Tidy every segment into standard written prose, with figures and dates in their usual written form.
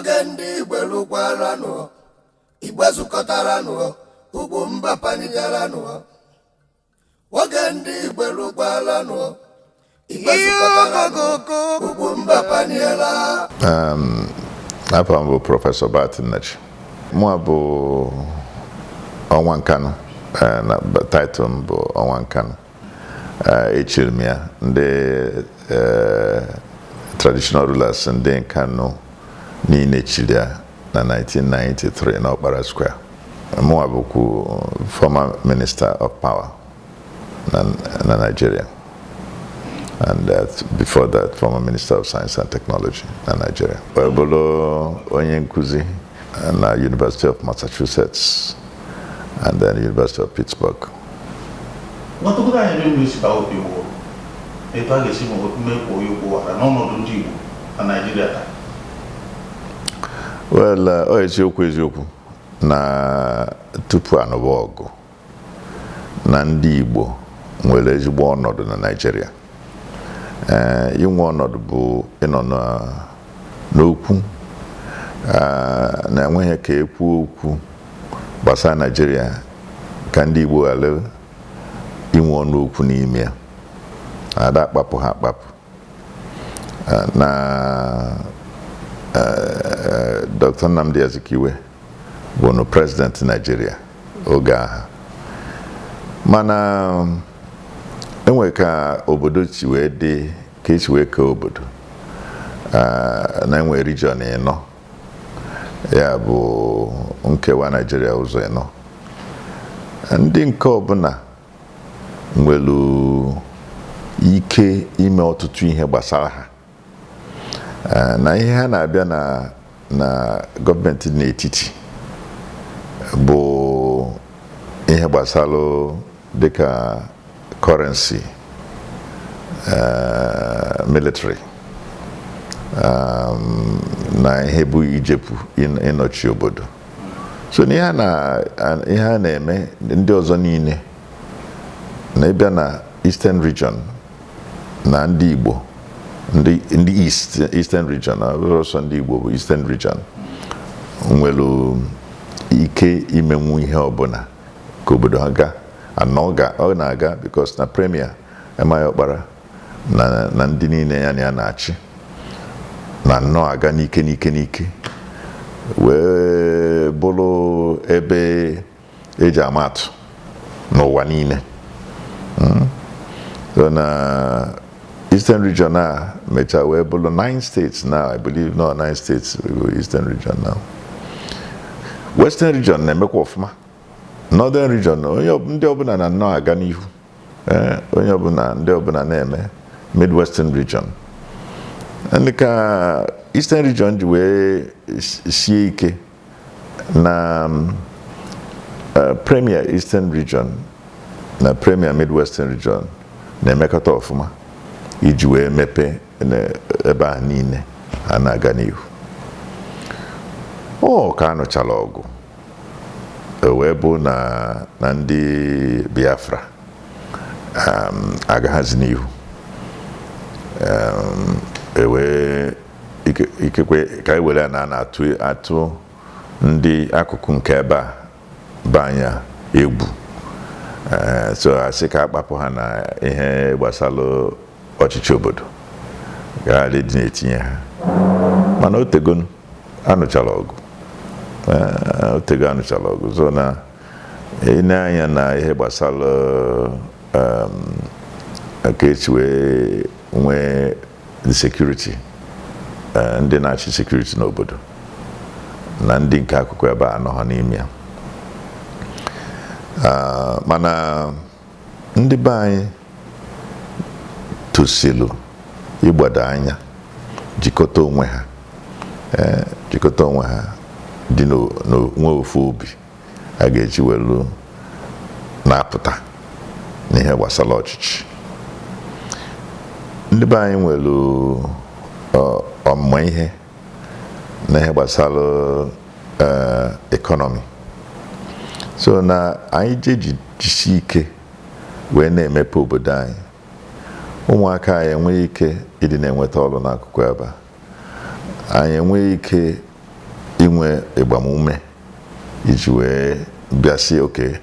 Oge Ndigbo lukwaranụ, Igbo zukọtaranụ, UGWUMBA panigaranụ. Oge Ndigbo lukwaranụ, Igbo zukọtaranụ, UGWUMBA paniela. Afam bụ Prof Barth Nnaji. Mụ bụ ọnwa nkanụ, na title m bụ ọnwa nkanụ. Echiri m ya ndị traditional rulers ndị nkanụ niile chiri ya na 1993 na Okpara Square. Mụ bụkwa former Minister of Power na Nigeria. And before that, former Minister of Science and Technology in Nigeria. Bolo onye nkuzi na University of Massachusetts and then University of Pittsburgh. What do I mean about you? If I get Ndigbo and Nigeria. Well, eziokwu na tupu anọba ọgụ na ndị Igbo nwere ezigbo ọnọdụ na Nigeria. Inwe ọnọdụ bụ ịnọ n'okwu na enweghị ka ekwu okwu gbasara Nigeria ka ndị Igbo ghara inwe ọnụ okwu n'ime ya. Ada akpapụ ha akpapụ na Dr. Nnamdi Azikiwe bụ no president Nigeria oge ahụ. Mana enwe ka obodo si wee dị ka esi wee ka obodo na enwe region ịnọ, ya bụ nkewa Nigeria ụzọ ịnọ. Ndị nke ọbụla nwere ike ime ọtụtụ ihe gbasara ha, na ihe ha na-abịa na gọọmenti n'etiti bụ ihe gbasara dịka currency, military, na ihe bụ ijepu ịnọchi obodo. So ihe a na-eme ndị ọzọ niile na ịbịa na Eastern region na ndị Igbo, ndị Eastern region, ọsọ ndị Igbo bụ Eastern region, nwere ike imenwu ihe ọbụla ka obodo ha gaa. Ọ na-aga because na premier Emma Okpara na ndị niile ya na ya na-achị na nnọọ aga n'ike wee bụrụ ebe eji amatụ n'ụwa niile. So na Eastern region a mecha wee bụrụ 9 states now, I believe. No, 9 states Eastern region now. Western region na-emekwa ọfụma. Northern region ndị ọbụla na nnọọ aga n'ihu, ndị ọbụla na-eme. Midwestern region ndị ka Eastern region ji wee sie ike na Premier Eastern region na Premier Midwestern region na-emekọta ọfụma iji wee mepe ebe a niile ha na-aga n'ihu. Ka anụchala ọgụ wee bụ na ndị Biafra agaghazi n'ihu, ikekwe ka e were na atụ ndị akụkụ nke ebe a banya egwu. So asị ka akpapụ ha na ihe gbasara ọchịchị obodo ga-adị na-etinye ha. Mana otego anụchala ọgụ, so na anya na ihe gbasara ka esi wee nwee security, ndị na-achị security n'obodo na ndị nke akụkụ ebe a nọ ha n'ime ya. Mana ndị be anyị tosilu ịgbado anya, jikọta onwe ha dị n'onwe ofu obi a ga-eji welu na-apụta n'ihe gbasara ọchịchị. Ndị be anyị nwere ọmụma ihe n'ihe gbasara ekọnọmi. So na anyị jisi ike wee na-emepe obodo anyị, ụmụaka anyị enweghị ike ịdị na-enweta ọrụ n'akụkụ ebe a. Anyị enweghị ike inwe ịgbamume iji wee bịasị oke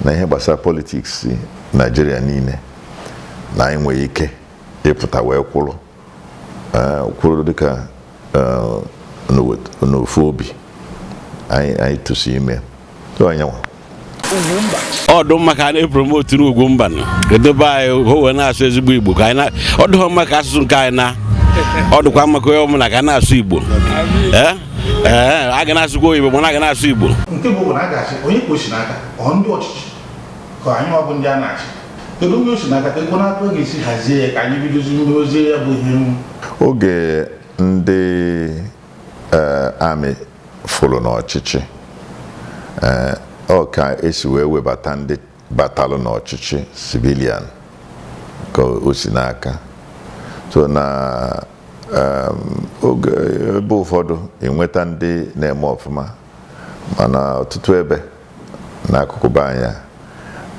na ihe gbasara politiks Nigeria niile na anyị nwere ike ịpụta wee kwụrụ dịka n'ofu obi anyị tụsi ime onyenwa ọdụ mma ka a na-epromotu n'Ugwumba edobe anyị ho wee na-asụ ezigbo Igbo ka anyị ọdụ mma ka asụsụ nke anyị na ọdụkwa mma ka onye ọbụla ka a na-asụ Igbo a ga na-asụkwa oyibo mana a ga na-asụ Igbo nke bụ na a ga-achị onye ka o si n'aka ọ ndị ọchịchị ka anyị ọ bụ ndị a na-achị kedu onye o si n'aka ego na-atụ ga-esi hazie ya ka anyị bidozi mmeozie ya bụ ihe oge ndị amị fụrụ n'ọchịchị ọ ka esi wee webata ndị batalụ n'ọchịchị civilian ka o si n'aka so na oge ebe ụfọdụ enweta ndị na-eme ọfụma mana ọtụtụ ebe n'akụkụ be anya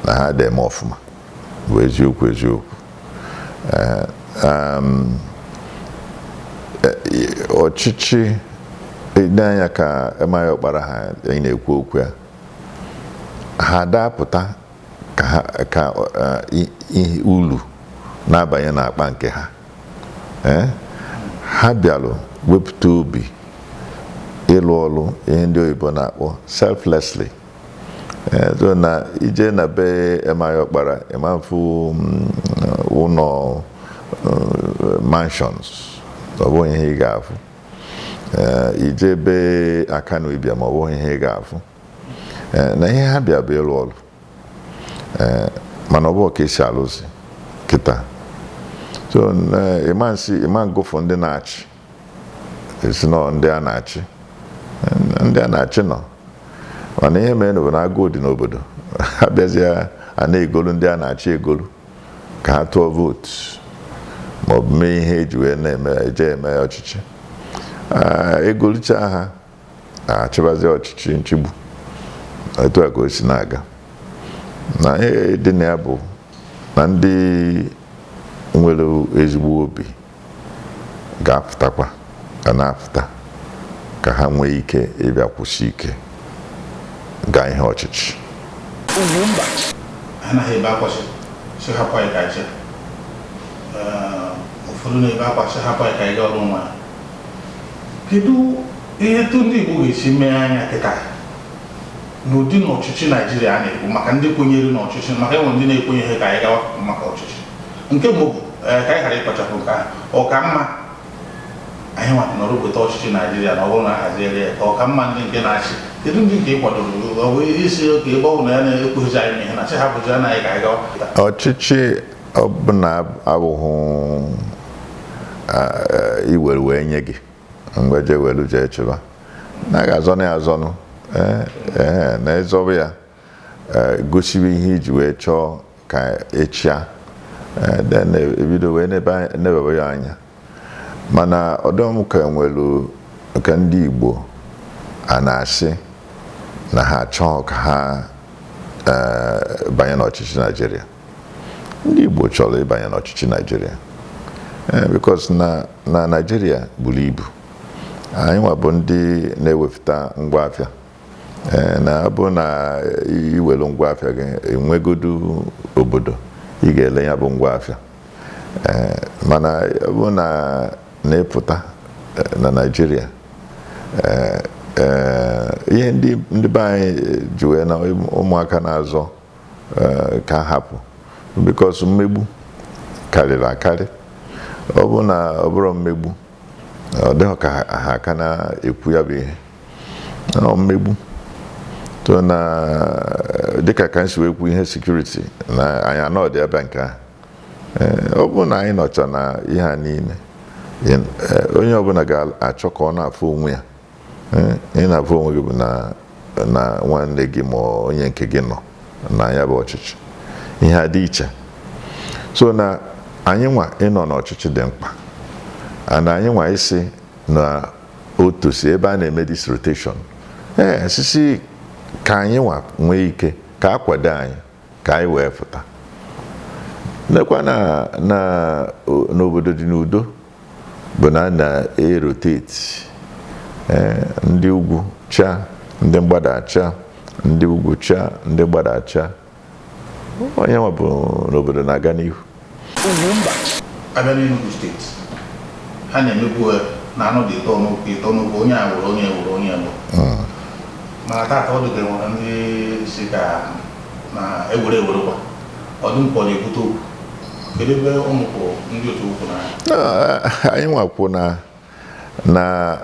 na ha na-eme ọfụma bụ eziokwu ọchịchị anya ka emaghị ọkpara ha anyị na-ekwu okwu ya ha dapụta ka ihe ulu na-abanye n'akpa nke ha ha bịalụ wepụta obi ịlụ ọlụ ihe ndị oyibo na-akpọ selflessly so na ije na be emaghị ọkpara ịmafụ ụlọ mansions ọ bụghị ihe ị ga-afụ ije be Akanu ịbịa ma ọ bụghị ihe ị ga-afụ na ihe ha bịa bụ ịlụ ọlụ mana ọ bụ ka esi alụzi kịta so ịma ngụfụ ndị na-achị esi nọ ndị a na-achị nọ mana ihe mere bụ na agụụ dị n'obodo ha bịazie a na-egolu ndị a na-achị egolu ka ha tụọ vootu ma ọ bụ mee ihe eji wee eje eme ọchịchị egolucha ha achịbazie ọchịchị nchigbu etu a ka o si na-aga na ihe dị na ya bụ na ndị nwere ezigbo obi ga-apụtakwa ga na-apụta ka ha nwee ike ịbịa kwụsị ike gaa ihe ọchịchị anaghị ebe akwasị si hapụ anyị ka anyị ụfọdụ na-ebe akwasị hapụ anyị ka anyị gaa ọrụ nwa kedu ihe tụ ndị Igbo ga-esi mee anya kịta n'ụdị n'ọchịchị Naijiria a na-ekwu maka ndị kwenyere n'ọchịchị maka enwe ndị na-ekwenyeghị ka anyị gawa maka ọchịchị nke mbụ bụ ka anyị ghara ịkpachapụ nke ahụ ọ ka mma anyị nwata nọrọ weta ọchịchị Naijiria na ọ bụrụ na ahaziere ya ka ọ ka mma ndị nke na-achị kedu ndị nke ị kwadoro ọ bụ isi oke ebe ọ bụ na ya na-ekweghịzi anyị ihe na chi ha bụzi anaghị ka anyị gawa ọchịchị ọbụla abụghị iwere wee nye gị mgbe je welu jee chịba na ga-azọnụ ya azọnụ na ịzọba ya gosibi ihe iji wee chọọ ka echia then ebido wee nebebe ya anya mana ọdọm ka nwelu ka ndị Igbo a na-asị na ha chọọ ka ha banye n'ọchịchị Naịjirịa ndị Igbo chọrọ ịbanye n'ọchịchị Naịjirịa because na Naịjirịa buru ibu anyị nwa bụ ndị na-ewepụta ngwa afịa na abụ na iwelu ngwa afịa gị enwegodu obodo ị ga-ele ya bụ ngwa afịa mana ọ bụ na-epụta na Naịjirịa ihe ndị be anyị ji wee na ụmụaka na-azọ ka hapụ because mmegbu karịrị akarị ọ bụ na ọ bụrụ mmegbu ọ dịghị ka ha aka na-ekwu ya bụ ihe ọ mmegbu to na dịka ka nsi wee kwu ihe sekuriti na anyị anọ dị ebe nke ahụ ọ bụ na anyị nọcha na ihe a niile onye ọbụla ga-achọ ka ọ na-afụ onwe ya ị na-afụ onwe gị bụ na nwanne gị ma onye nke gị nọ na ya bụ ọchịchị ihe a dị iche so na anyị nwa ịnọ n'ọchịchị dị mkpa and anyị nwa isi na otu si ebe a na-eme dis rotation sisi ka anyị nwa nwee ike ka akwado anyị ka anyị wee pụta nekwa n'obodo dị n'udo bụ na a na-eroteti ndị ugwu cha, ndị mgbada cha, ndị ugwu cha, ndị mgbada cha. Onye nwa bụ n'obodo na-aga n'ihu. Abịa n'Enugu steeti, ha na-emegbu na anụ dị ịtọ n'ugwu onye agbụrụ onye agbụrụ onye agbụrụ. Mana taata ọ dịka nwere ndị si ka na ewere kwa ọdụ mpọ na-ebute okwu. Kedu ebe ụmụkwụ ndị otu okwu na anyị nwakwu na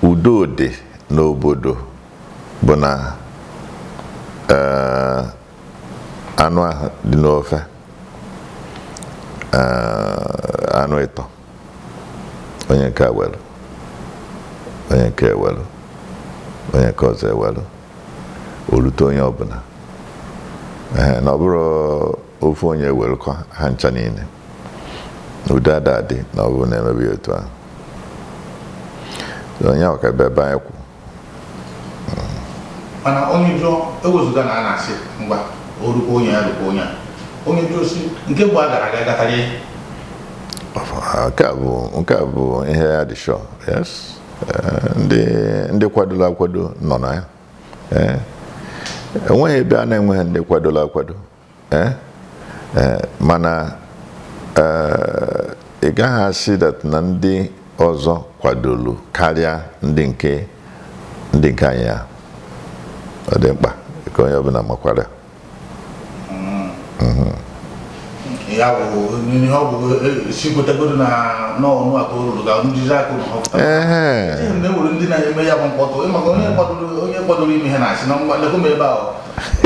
udo dị n'obodo bụ na anụ ahụ dị n'ofe, anụ ịtọ, onye nke ewelu, onye nke ewelu, onye nke ọzọ ewelu, olute onye ọbụla, na ọ bụrụ ofu onye ewelukwa ha ncha niile. Udo adadị na ọ bụrụ na-emebi otu ahụ. Onye ọka ebe anyị kwu. Mana onye jụọ ewezuga na a na-asị mgba orukwa onye ya rukwa onye a, onye jụọ si nke bụ a gara aga gatara ihe. Nke a bụ ihe ya dị sure. Yes. Ndị kwadola akwado nọ na ya. Enweghị ebe a na-enweghị ndị kwadola akwado. Mana ị gaghị asị that na ndị ọzọ kwadolu karịa ndị nke anyị ya. Ọ dị mkpa ka onye ọbụla makwara. Ya bụ ihe ọ bụ sikwetagoro na n'ọnụ atọ ruru ga njizi akụ na ọpụta. Ndị nwere ndị na-eme ya bụ mkpọtụ maka onye kwadoro ime ihe na-asị na mgbalekwa m ebe ahụ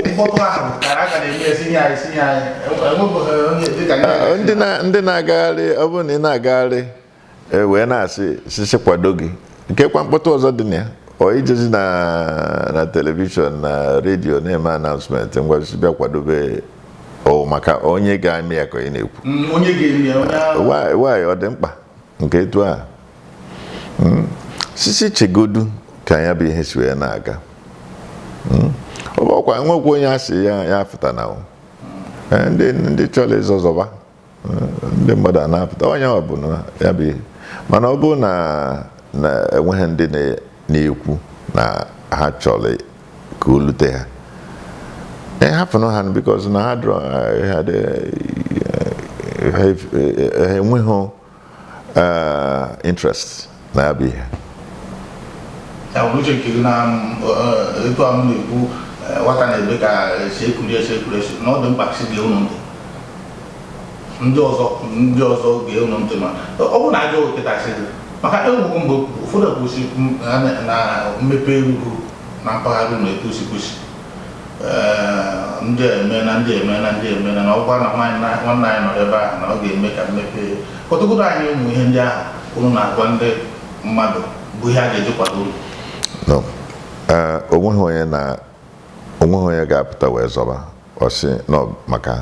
mkpọtụ ahụ kara aga na-eme esi ihe anyị onye dịka ndị na-agagharị. Ọ bụrụ na ị na-agagharị wee na-asị sisi kwado gị, nke kwa mkpọtụ ọzọ dị na ya, ọ ijezi na telivishọn na redio na-eme announcement ngwa sisi bịa kwadobe maka onye ga-eme ya ka onye na-ekwu. Onye ga-eme ya why ọ dị mkpa nke etu a. Sisi chegodu ka ya bụ ihe si wee na-aga. Ọ bụkwa nwekwa onye asị ya afụta na ndị chọrọ ịzọzọba ndị mmadụ na-apụta onye ọ bụ na ya bụ ihe. Mana ọ bụrụ na enweghị ndị na-ekwu na ha chọrọ ka o lute ha, hapụnụ ha because na ha enweghị interest na ya bụ ihe. Ya bụ uche nke na etu ahụ na-ekwu nwata na-ebe ka esi ekuri na ọ dị mkpa si gee unu ntị. Ndị ọzọ gee unu ntị, ma ọ bụ na ajọ oketa si gị maka enwegwu mgbe ụfọdụ kwụsị na mmepe ugwu na mpaghara unu etu si kwụsị ndị eme na ọ gwa na nwanne anyị nọ ebe ahụ na ọ ga-eme ka mmepe kọtụgodo anyị ụmụ ihe ndị ahụ unu na-agwa ndị mmadụ bụ ihe a ga-eji kwado. onweghị onye ga-apụta wee zọba ọsị nọ maka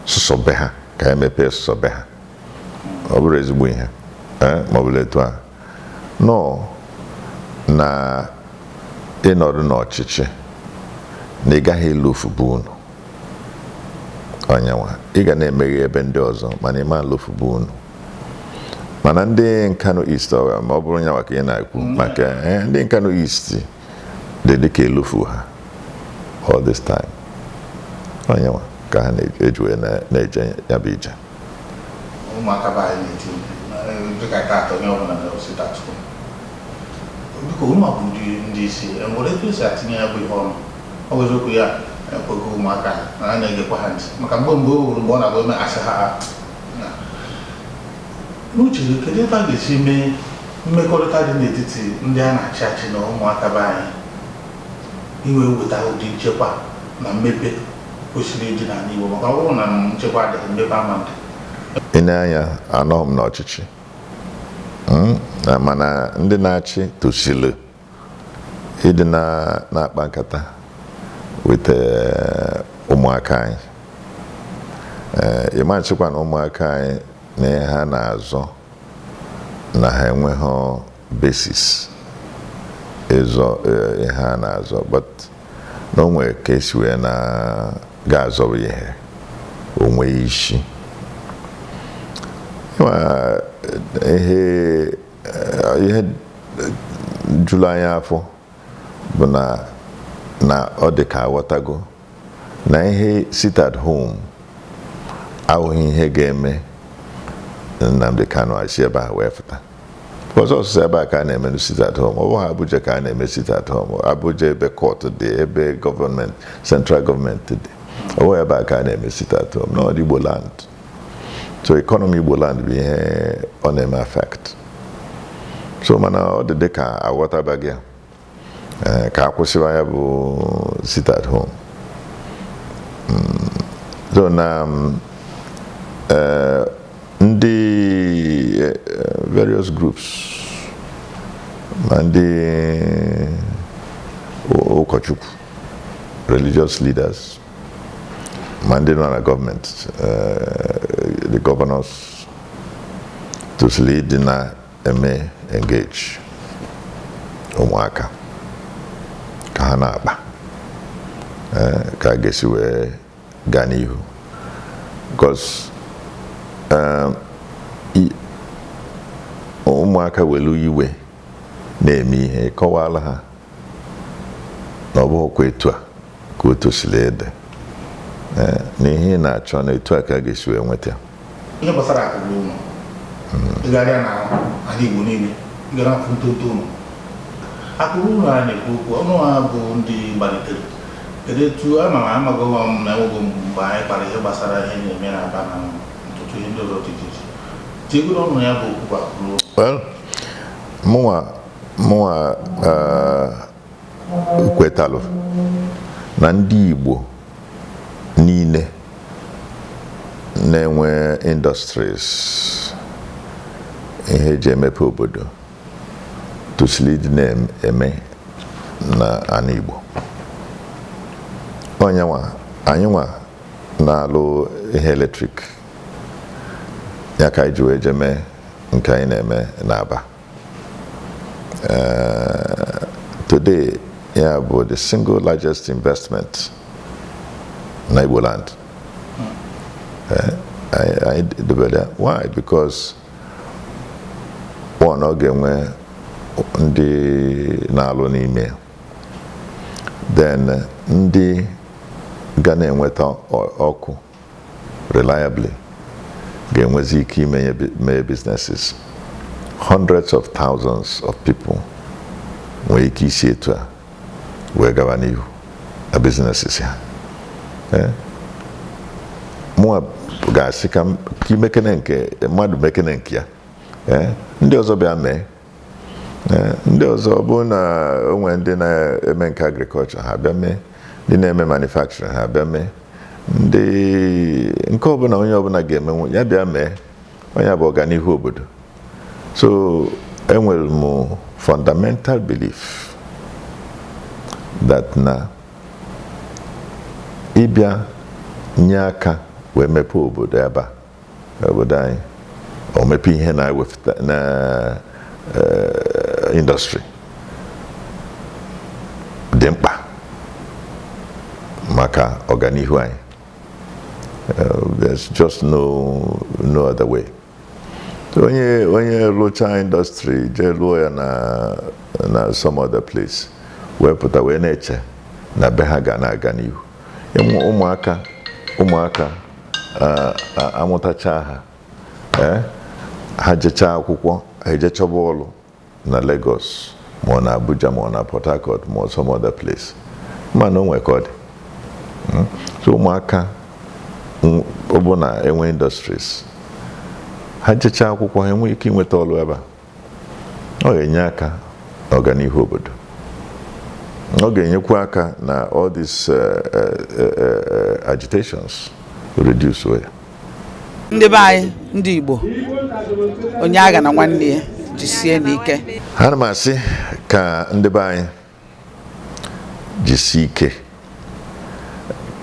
sụsọ be ha ka emepee sụsọ be ha. Ọ bụrụ ezigbo ihe ma ọ bụla etu a nọ na ịnọdụ n'ọchịchị na ị gaghị elu ofubu unu onyenwa, ị ga na-emeghe ebe ndị ọzọ mana ịma lofubu unu. Mana ndị Nkanu East ma ọ bụrụ nyawa ka ị na-ekwu maka ndị Nkanu East dị dịka elufu ha all this time. Onyenwa ka ha na-ejuwe na-eje ya bụ ije. Ụmụaka bụ anyị na-eti dịka taata onye ọbụla na-osita atụkọ biko ụmụ bụ ndị isi nwere etu esi atinye ya bụ ihe ọnụ. Ọ bụ eziokwu ya ekweghị ụmụaka na a na-egekwa ha ntị maka mgbe o wuru mgbe ọ na-agba eme asị ha n'uche gị kedu ebe a ga-esi mee mmekọrịta dị n'etiti ndị a na-achị achị na ụmụaka be anyị iwe weta ụdị nchekwa na mmepe kwesịrị ịdị n'ala Igbo maka ọ bụrụ na nchekwa adịghị mmepe ama ndị. Ị na-anya anọghị m n'ọchịchị mana ndị na-achị tosili ịdị na-akpa nkata weta ụmụaka anyị. Ịma nchekwa na ụmụaka anyị na ihe ha na-azọ na ha enweghị basis ịzọ ihe ha na-azọ but na o nwere ka esi wee ga-azọrọ ihe onwe isi. ihe njulu anya afọ bụ na ọ dị ka aghọtago na ihe sit at home ahụghị ihe ga-eme Nnamdi Kanu asị ebe a wee fụta. Ọsọsọ ebe a ka a na-eme sit at home, ọ bụghị Abuja ka a na-eme sit at home. Abuja ebe court dị, ebe gọọmenti, central gọọmenti dị, ọ bụghị ebe a ka a na-eme sit at home, na Igbo land. So economy Igbo land bụ ihe ọ na-eme affect. So mana ọ dị ka aghọtabaghị ka akwụsịwa ya bụ sit at home. So na ndị various groups ma ndị ụkọchukwu, religious leaders, ma ndị nọ na gọọmenti, the governors, tosili dị na-eme engage ụmụaka ka ha na-akpa ka a ga-esi wee gaa n'ihu. Because ụmụaka welu iwe na-eme ihe kọwala ha na ọ bụghịkwa etu a ka o tosili ede na ihe na-achọ na etu a ka a ga-esi wee nweta. Ihe gbasara akụrụ ụlọ ịgarịa na ala Igbo niile, ịgara afọ ntonto ụlọ akụrụ ụlọ a na-ekwu okwu ọnụ ha bụ ndị gbalitere. Kedu etu amaghị m na enweghị mgbe anyị kpara ihe gbasara ihe na-eme na-aba na ntụtụ ihe ndị ọzọ dị iche iche. Tiegoro ọnụ ya bụ okwu akụrụ. Well, mụnwa kwetalụ na ndị Igbo niile na-enwe industries, ihe eji emepe obodo, tosili dị na-eme na ana Igbo. Anyị nwa na-alụ ihe eletrik, ya ka anyị ji wee jeme nke anyị na-eme n'Aba. Today, ya bụ the single largest investment na Igbo land. I developed that. Why? Because one, ọ ga-enwe ndị na-alụ n'ime, then ndị ga na-enweta ọkụ reliably ga-enwezi ike ime businesses. Hundreds of thousands of people nwere ike isi etu a wee gaba n'ihu na businesses ya. Mụnwa ga-asị ka imekene nke mmadụ mekene nke ya, ndị ọzọ bịa mee. Ndị ọzọ bụ na onwe ndị na-eme nke agriculture ha bịa mee, ndị na-eme manufacturing ha bịa mee, ndị nke ọbụla onye ọbụla ga-eme ya bịa mee, onye bụ ọganihu obodo. So enwere m fundamental belief that na ịbịa nye aka wee mepe obodo ebe a, obodo anyị, o mepe ihe na-ewepụta na industry dị mkpa maka ọganihu anyị. There's just no other way. Onye lụcha industry jee lụọ ya na some other place, wee pụta wee na-eche na be ha ga na-aga n'ihu. Ụmụaka amụtacha ha, ha jechaa akwụkwọ, ha ejechọba ọlụ na Lagos ma na Abuja ma na Port Harcourt ma some other place, mana onwe ka ọ dị. So ụmụaka ọbụna enwe industries, ha jechaa akwụkwọ, ha enwe ike inweta ọlụ ebe a, ọ ga-enye aka ọganihu obodo. Ọ ga-enyekwa aka na all these agitations reduce way. Ndị be anyị, ndị Igbo, onye agha na nwanne ya jisie n'ike. Ha na masị ka ndị be anyị jisie ike,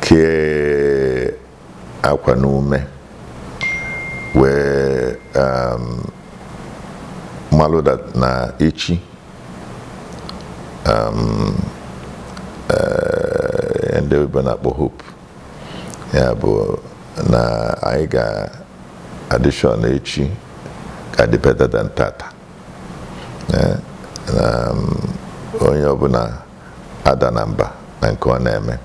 kee akwa n'ume, wee malụ na echi ndị oyibo na-akpọ hope, ya bụ na anyị ga-addition echi ga-adị better than tata. onye ọbụla ada na mba na nke ọ na-eme,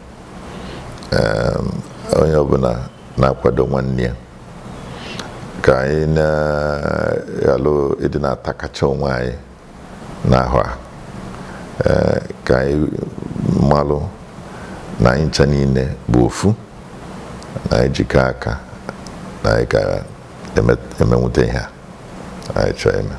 onye ọbụla na-akwado nwanne ya, ka anyị na-alụ ịdị na-atakacha onwe anyị n'ahụ a, ka anyị malụ na anyị ncha niile bụ ofu, na anyị jikọ aka na anyị ga-emenwute ihe a anyị chọrọ ime.